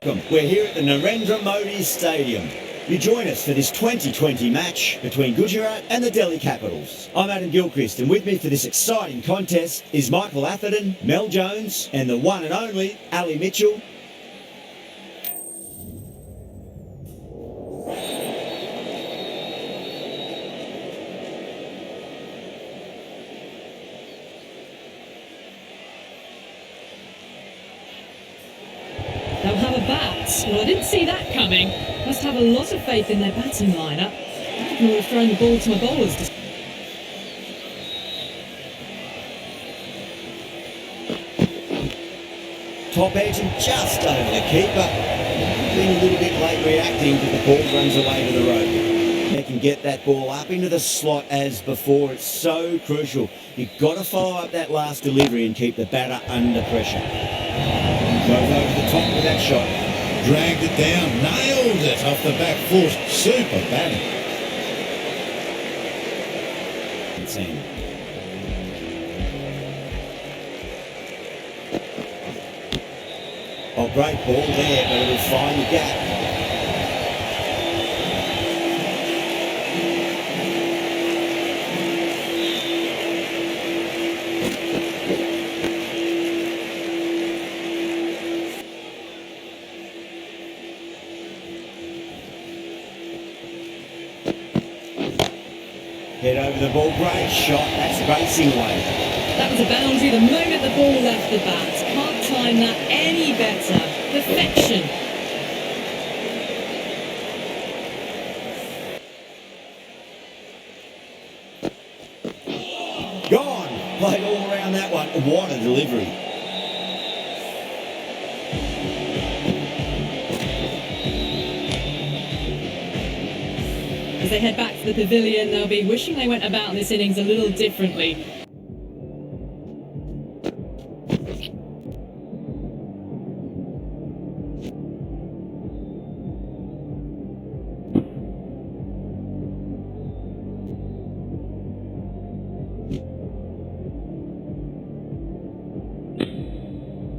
We're here at the Narendra Modi Stadium. You join us for this 2020 match between Gujarat and the Delhi Capitals. I'm Adam Gilchrist, and with me for this exciting contest is Michael Atherton, Mel Jones, and the one and only Ali Mitchell. They'll have a bat. Well, I didn't see that coming. Must have a lot of faith in their batting lineup. I can have thrown the ball to my bowlers. Top edge and just over the keeper. Being a little bit late reacting, but the ball runs away to the rope. They can get that ball up into the slot as before. It's so crucial. You've got to follow up that last delivery and keep the batter under pressure. Goes over the top with that shot. Dragged it down, nailed it off the back foot. Super batting. Oh, great ball there, but it'll find the gap. Head over the ball, great shot, that's racing away. That was a boundary the moment the ball left the bat. Can't time that any better. Perfection. Gone! Played all around that one. What a delivery. As they head back to the pavilion, they'll be wishing they went about this innings a little differently.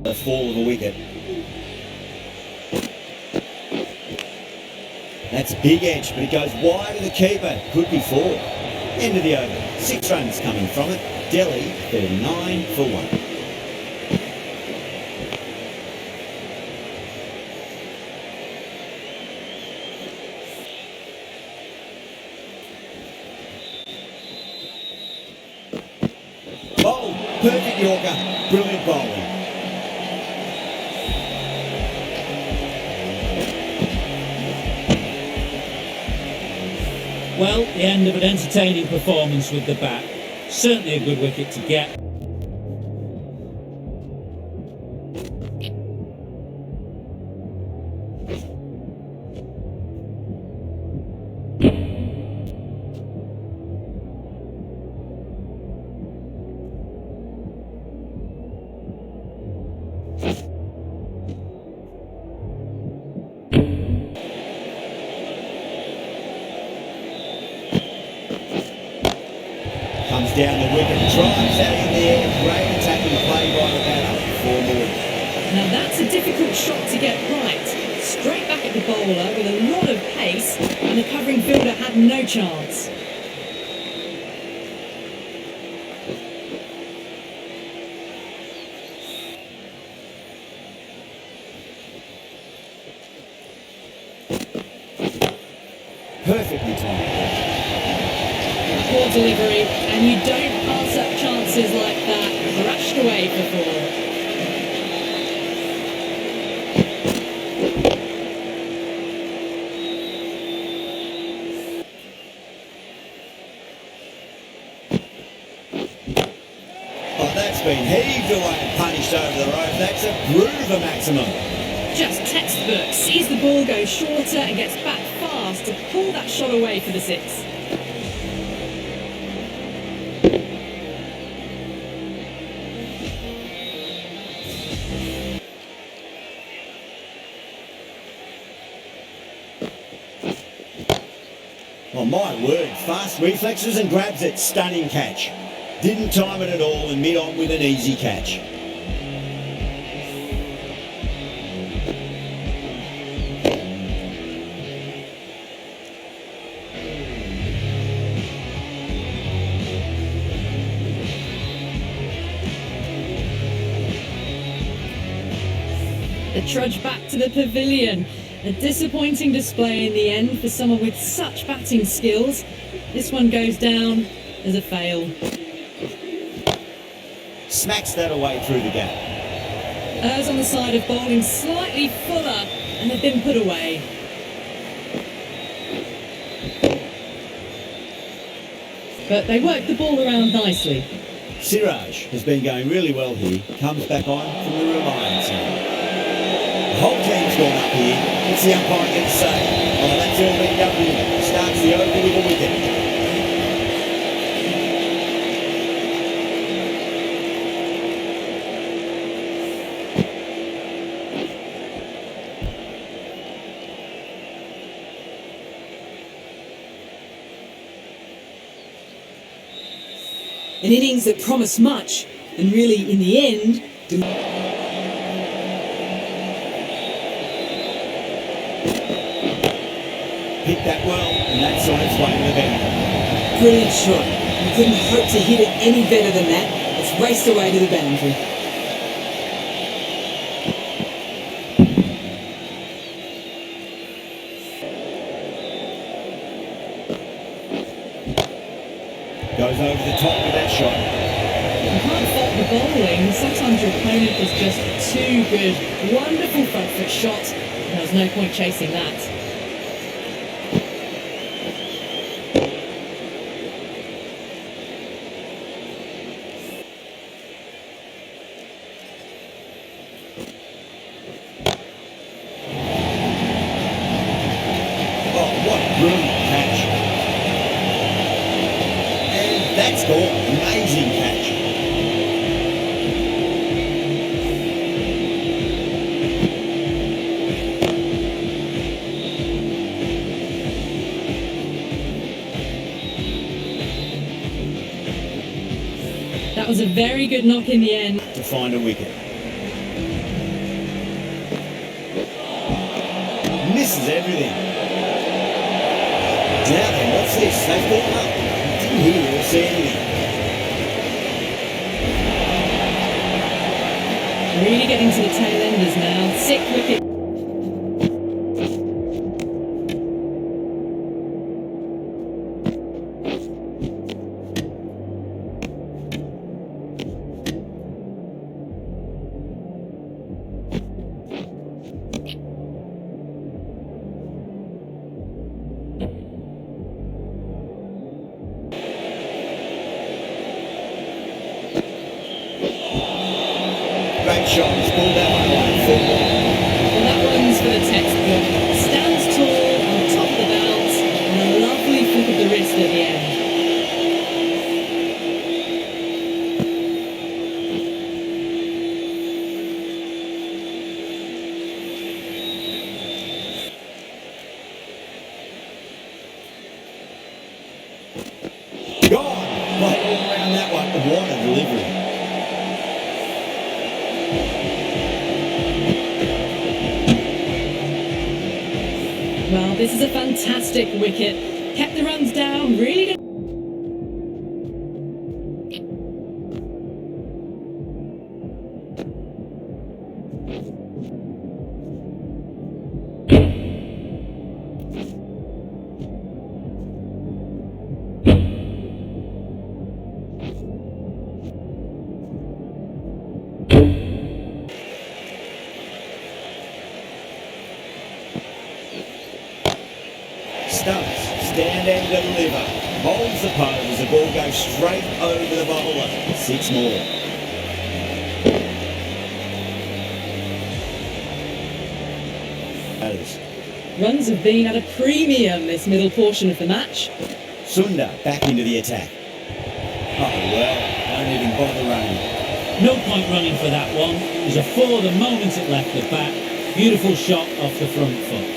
The fall of a wicket. That's big edge, but it goes wide of the keeper. Could be four. End of the over. 6 runs coming from it. Delhi 39 for 1. Oh, perfect Yorker. Brilliant bowling. Well, the end of an entertaining performance with the bat. Certainly a good wicket to get. Comes down the wicket, drives that in the air, great attacking play by the batter, 4 more. Now that's a difficult shot to get right. Straight back at the bowler with a lot of pace, and the covering fielder had no chance. Perfectly timed. Poor delivery, and you don't pass up chances like that. Crashed away for 4. Oh, that's been heaved away and punished over the rope. That's a groover maximum. Just textbook. Sees the ball go shorter and gets back fast to pull that shot away for the 6. Oh my word, fast reflexes and grabs it, stunning catch. Didn't time it at all and mid-on with an easy catch. They trudge back to the pavilion. A disappointing display in the end for someone with such batting skills. This one goes down as a fail. Smacks that away through the gap. Errs on the side of bowling slightly fuller, and they've been put away. But they work the ball around nicely. Siraj has been going really well here. Comes back on from the Reliance end. The whole team's gone up here. What's the umpire going to say? Oh, that's LBW. Starts the over with a wicket. An innings that promised much, and really, in the end, Hit that well, and that's on its way to the boundary. brilliant shot. You couldn't hope to hit it any better than that. It's raced away to the boundary. Goes over the top with that shot. You can't fault the bowling. Sometimes your opponent is just too good. Wonderful front foot shot. And there was no point chasing that. Oh, what a brilliant catch. And that's gone. Amazing catch. That was a very good knock in the end. To find a wicket. Misses everything. Now then, what's this? They've gone up. Didn't hear or see anything. Really getting to the tail enders now. 6 wickets. Great shot. He's pulled that one away. Full ball. Well, that one's for the textbook. Stands tall on top of the bounce, and a lovely flick of the wrist at the end. Gone. Right all around that one. What a delivery. Well, this is a fantastic wicket. Kept the runs down, really good. Stumps, stand and deliver. Holds the pose, the ball goes straight over the bowler. 6 more. Runs have been at a premium this middle portion of the match. Sundar back into the attack. Oh well, don't even bother running. No point running for that one. It was a 4 the moment it left the bat. Beautiful shot off the front foot.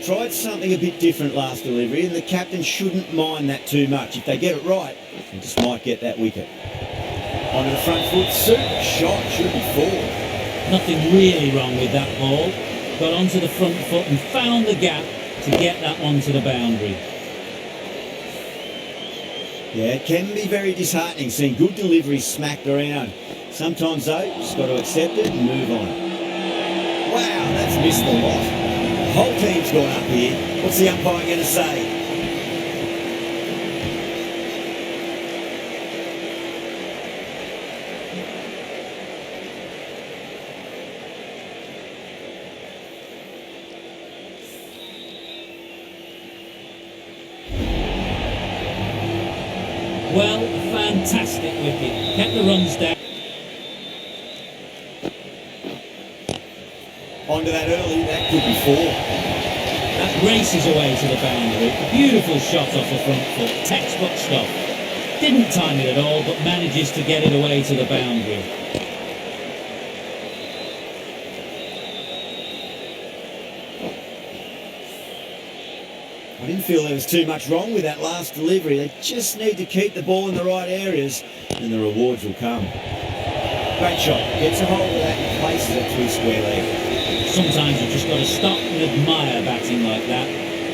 Tried something a bit different last delivery, and the captain shouldn't mind that too much. If they get it right, they just might get that wicket. Onto the front foot, super shot, should be 4. Nothing really wrong with that ball. Got onto the front foot and found the gap to get that one to the boundary. Yeah, it can be very disheartening seeing good delivery smacked around. Sometimes though, just got to accept it and move on. Wow, that's missed the lot. The whole team's gone up here. What's the umpire going to say? Well, fantastic wicket. Kept the runs down. Onto that early, that could be 4. That races away to the boundary. Beautiful shot off the front foot. Textbook stuff. Didn't time it at all, but manages to get it away to the boundary. I didn't feel there was too much wrong with that last delivery. They just need to keep the ball in the right areas and the rewards will come. Great shot. Gets a hold of that and places it through square leg. Sometimes you've just got to stop and admire batting like that.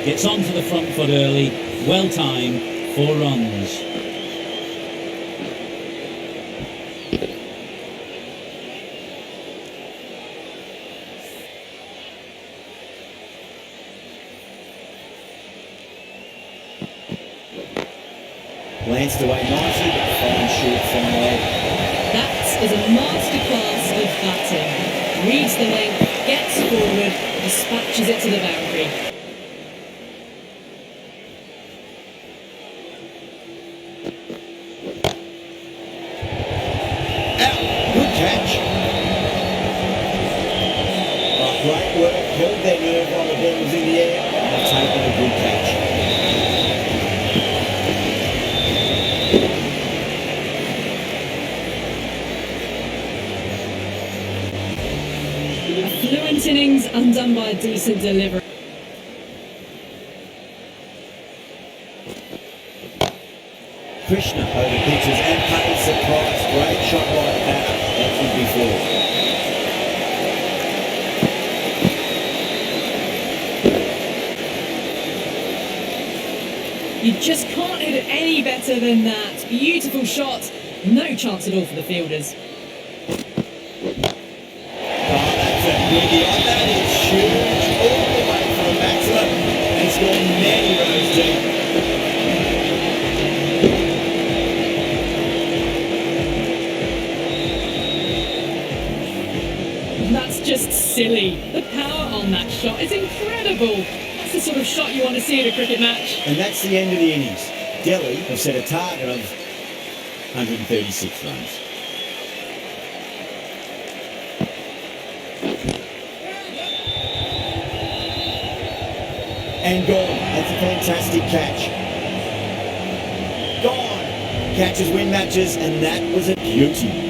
Gets onto the front foot early. Well timed. 4 runs. Lanced away nicely, but falling short from leg. That is a masterclass of batting. Reads the length, gets forward, dispatches it to the boundary. Out! Good catch. Oh, great work. Held their nerve while the ball was in the air. And they've taken a good catch. A fluent innings undone by a decent delivery. Krishna over pitches and pays the price. Great shot by the batter. That could be 4. You just can't hit it any better than that. Beautiful shot. No chance at all for the fielders. That is huge, all the way for a maximum, and it's gone many rows deep. That's just silly. The power on that shot is incredible. That's the sort of shot you want to see in a cricket match. And that's the end of the innings. Delhi have set a target of 136 runs. And gone. That's a fantastic catch. Gone. Catches win matches, and that was a beauty.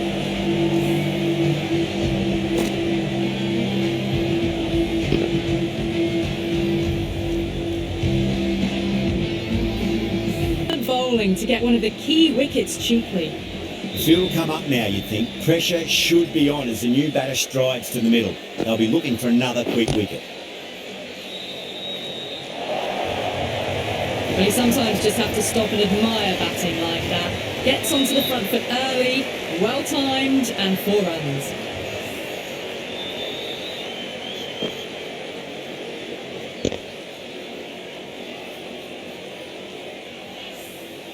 Bowling to get one of the key wickets cheaply. The field will come up now, you'd think. Pressure should be on as the new batter strides to the middle. They'll be looking for another quick wicket. But you sometimes just have to stop and admire batting like that. Gets onto the front foot early, well timed, and 4 runs.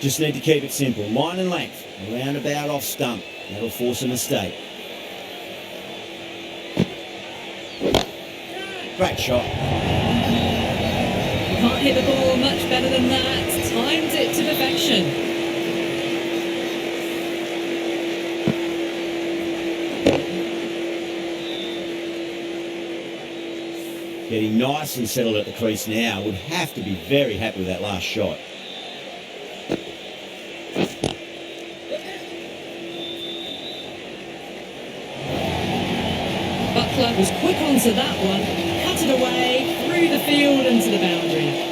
Just need to keep it simple. Line and length. Around about off stump. That'll force a mistake. Great shot. Can't hit the ball much better than that. Timed it to perfection. Getting nice and settled at the crease now. Would have to be very happy with that last shot. Buttler was quick onto that one. Cut it away, through the field and to the boundary.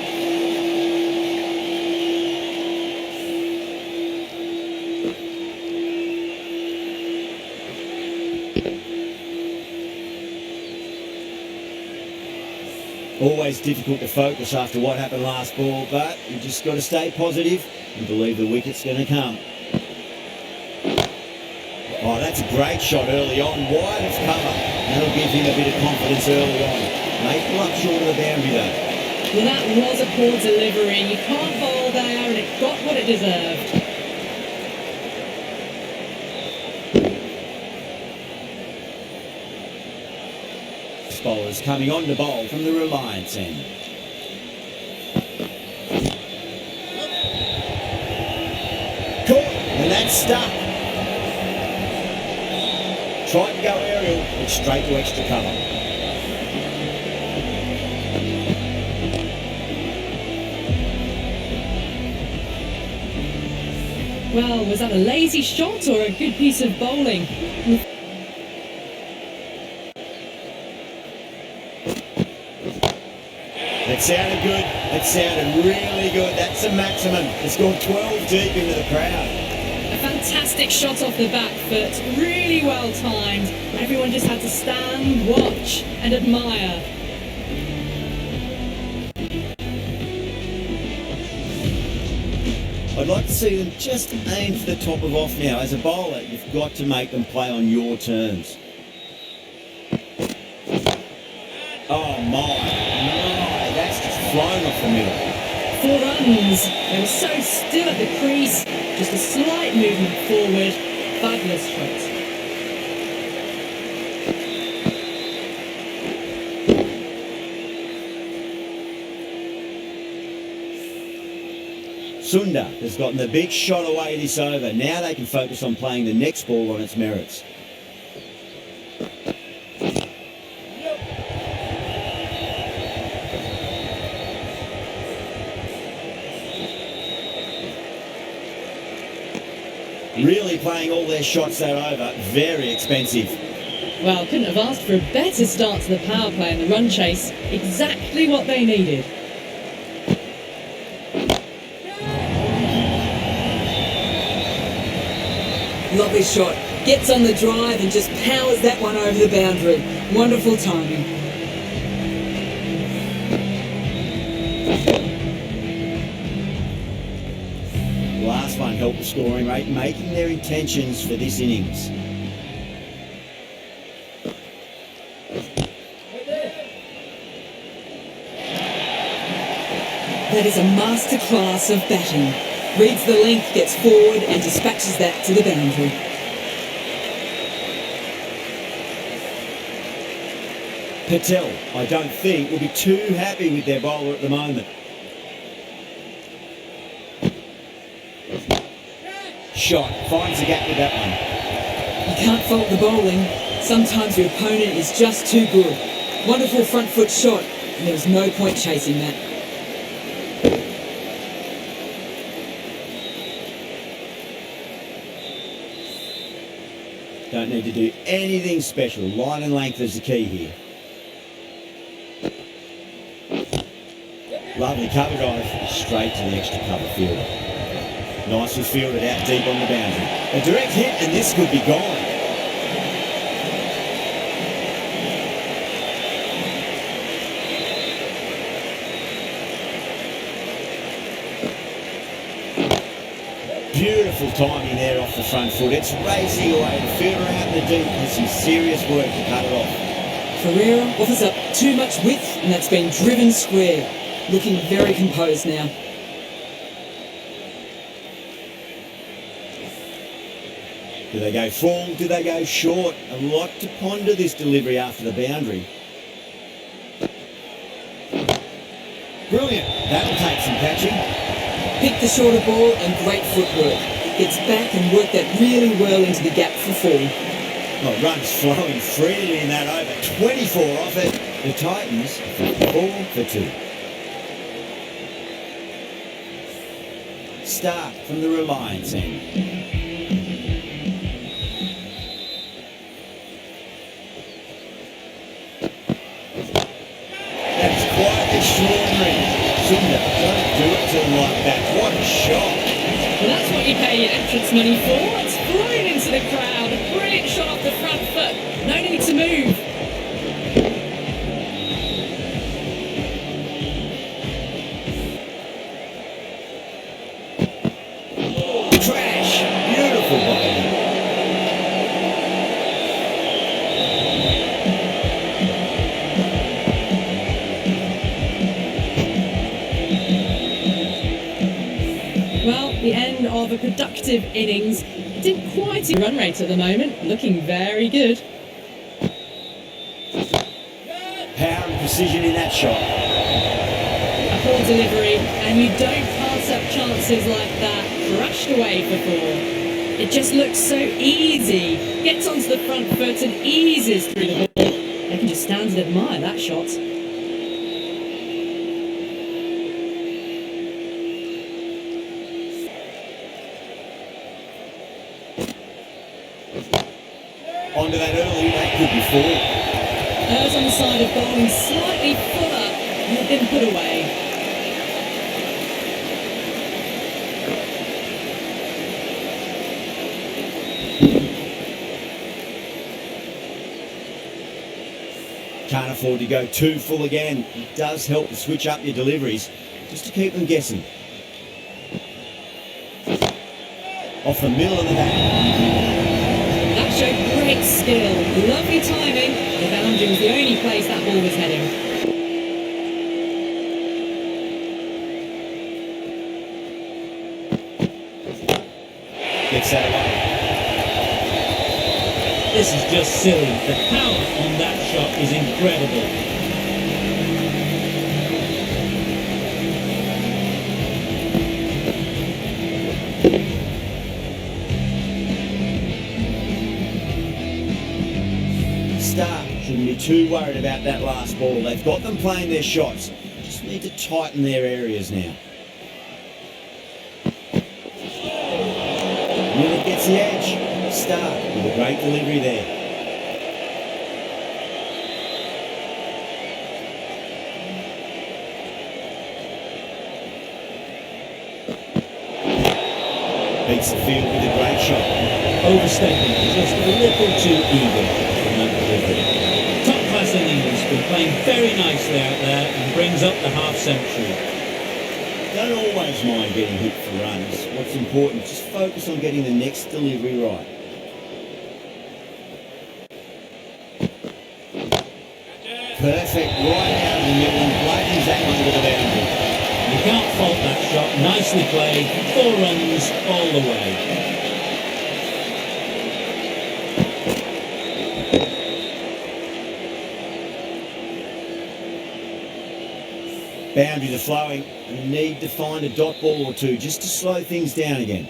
Always difficult to focus after what happened last ball, but you just got to stay positive and believe the wicket's going to come. Oh, that's a great shot early on, wide of cover. That'll give him a bit of confidence early on. May pull up short of the boundary though. Well, that was a poor delivery. You can't bowl there, and it got what it deserved. Bowlers coming on to bowl from the Reliance end. Caught, and that's stuck. Tried to go aerial, but straight to extra cover. Well, was that a lazy shot or a good piece of bowling? That sounded good. That sounded really good. That's a maximum. It's gone 12 deep into the crowd. A fantastic shot off the back foot, really well timed. Everyone just had to stand, watch and admire. I'd like to see them just aim for the top of off now. As a bowler, you've got to make them play on your terms. Oh my, that's just flown off the middle. 4 runs. They were so still at the crease. Just a slight movement forward. Fabulous shot. Sunda has gotten the big shot away this over. Now they can focus on playing the next ball on its merits. Really playing all their shots there over. Very expensive. Well, couldn't have asked for a better start to the power play and the run chase. Exactly what they needed. Lovely shot. Gets on the drive and just powers that one over the boundary. Wonderful timing. Last one helped the scoring rate, making their intentions for this innings. That is a masterclass of batting. Reads the length, gets forward and dispatches that to the boundary. Patel, I don't think, will be too happy with their bowler at the moment. Shot, finds the gap with that one. You can't fault the bowling. Sometimes your opponent is just too good. Wonderful front foot shot, and there was no point chasing that. Don't need to do anything special. Line and length is the key here. Lovely cover drive, straight to the extra cover fielder. Nicely fielded out deep on the boundary. A direct hit and this could be gone. Beautiful timing there off the front foot. It's racing away. The fielder out in the deep has some serious work to cut it off. Ferreira offers up too much width and that's been driven square. Looking very composed now. Do they go full? Do they go short? A lot to ponder this delivery after the boundary. Brilliant. That'll take some catching. Picked the shorter ball and great footwork. Gets back and worked that really well into the gap for 4. Well, runs flowing freely in that over. 24 off it. The Titans 4 for 2. Start from the Reliance end. That's quite extraordinary. Sunda, don't do it to them like that. What a shot. Well, that's what you pay your entrance money for. It's flying into the crowd. A brilliant shot off the front foot. No need to move. Beautiful bowling. Well, the end of a productive innings. Didn't quite hit run rate at the moment. Looking very good. Power and precision in that shot. A poor delivery, and you don't pass up chances like that. Crushed away for four. It just looks so easy. Gets onto the front foot and eases through the ball. They can just stand and admire that shot. Onto that early, that could be four. Hers on the side of bowling slightly fuller and had been put away. Can't afford to go too full again. It does help to switch up your deliveries, just to keep them guessing. Off the middle of the bat. That showed great skill. Lovely timing. The boundary was the only place that ball was heading. Gets that away. This is just silly. The power on that shot is incredible. Star shouldn't be too worried about that last ball. They've got them playing their shots. Just need to tighten their areas now. Miller gets the edge. Star with a great delivery there. Beats the field with a great shot. Overstepping, just a little too eager from that delivery. Top class innings, been playing very nicely out there and brings up the half century. Don't always mind getting hit for runs. What's important, just focus on getting the next delivery right. Perfect, right out of the middle and lightens that one to the boundary. You can't fault that shot, nicely played, 4 runs all the way. Boundaries are flowing. You need to find a dot ball or two just to slow things down again.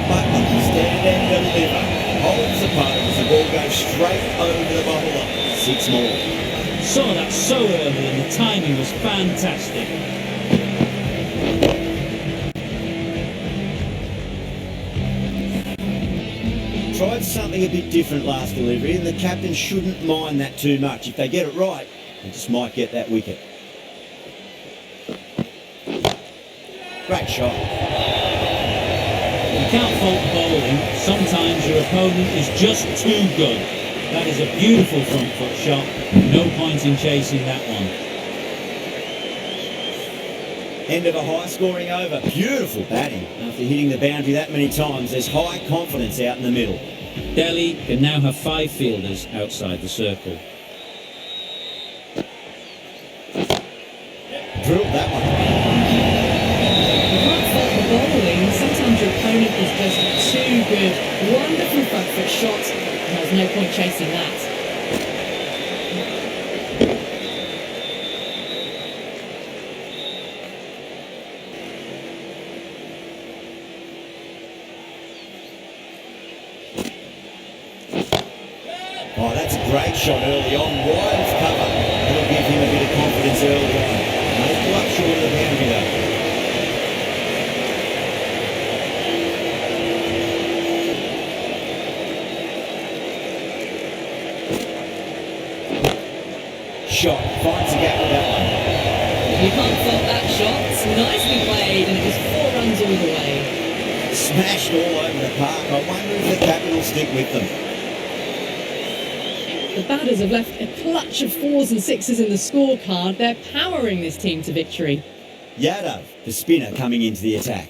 Buttler, stand and deliver. Holds the putt as the ball goes straight over the bowler. 6 more. Saw that so early and the timing was fantastic. Tried something a bit different last delivery, and the captain shouldn't mind that too much. If they get it right, they just might get that wicket. Great shot. You can't fault bowling. Sometimes your opponent is just too good. That is a beautiful front foot shot. No point in chasing that one. End of a high-scoring over. Beautiful batting. After hitting the boundary that many times, there's high confidence out in the middle. Delhi can now have 5 fielders outside the circle. Drilled that one. You can't fault the bowling. Sometimes your opponent is just too good. Wonderful front foot shot. There's no point chasing that. Oh, that's a great shot early on. Wide of cover. That'll give him a bit of confidence early on. May pull up short of the boundary though. Shot. Finds the gap with that one. You can't fault that shot. It's nicely played, and it was 4 runs all the way. Smashed all over the park. I wonder if the captain will stick with them. The batters have left a clutch of 4s and 6s in the scorecard. They're powering this team to victory. Yadav, the spinner, coming into the attack.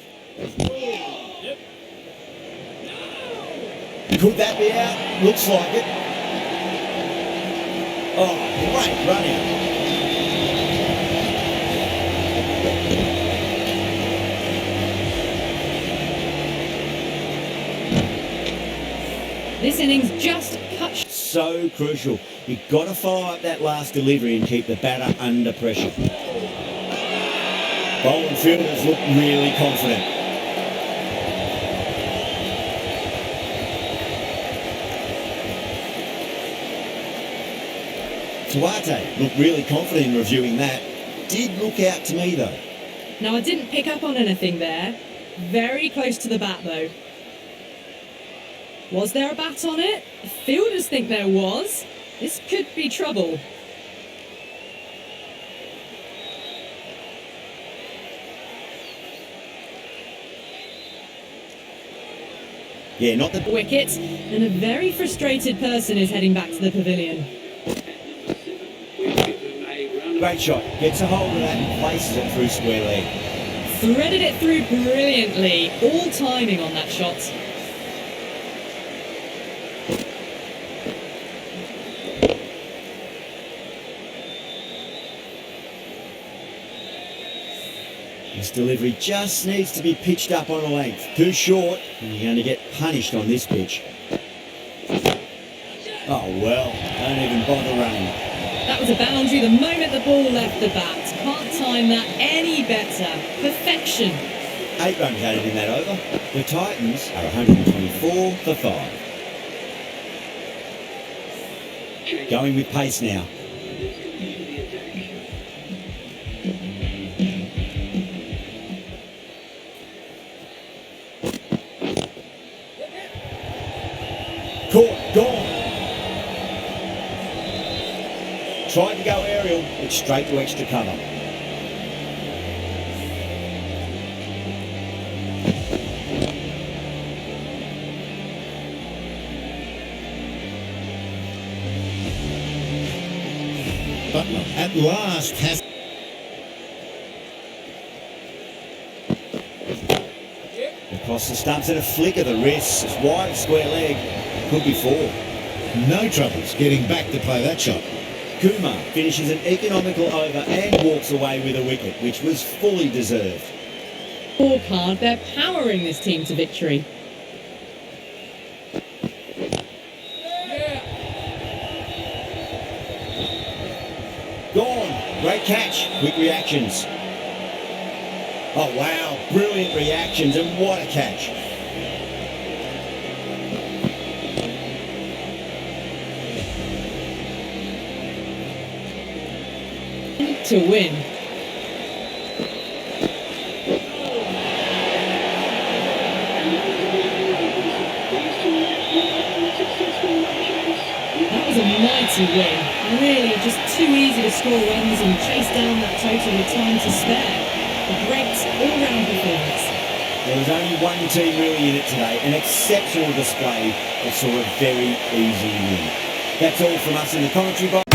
Could that be out? Looks like it. Oh, great run out. This innings just cut So crucial. You've got to follow up that last delivery and keep the batter under pressure. Bowling fielders look really confident. Tuate looked really confident in reviewing that. Did look out to me though. Now, I didn't pick up on anything there. Very close to the bat, though. Was there a bat on it? The fielders think there was. This could be trouble. Yeah, not the... Wickets, and a very frustrated person is heading back to the pavilion. Great shot. Gets a hold of that and places it through square leg. Threaded it through brilliantly. All timing on that shot. This delivery just needs to be pitched up on a length. Too short, and you're going to get punished on this pitch. Oh well, don't even bother running. That was a boundary the moment the ball left the bat. Can't time that any better. Perfection. 8 runs added in that over. The Titans are 124 for 5. Going with pace now. Caught, gone. Tried to go aerial, but straight to extra cover. Butler at last has... Across the stumps and a flick of the wrist. It's wide, square leg. Could be 4. No troubles getting back to play that shot. Kumar finishes an economical over and walks away with a wicket, which was fully deserved. Scorecard, they're powering this team to victory. Gone. Great catch. Quick reactions. Oh, wow. Brilliant reactions, and what a catch. To win. That was a mighty win. Really just too easy to score runs and chase down that total with time to spare. A great all-round performance. There was only one team really in it today, an exceptional display that saw a very easy win. That's all from us in the commentary box.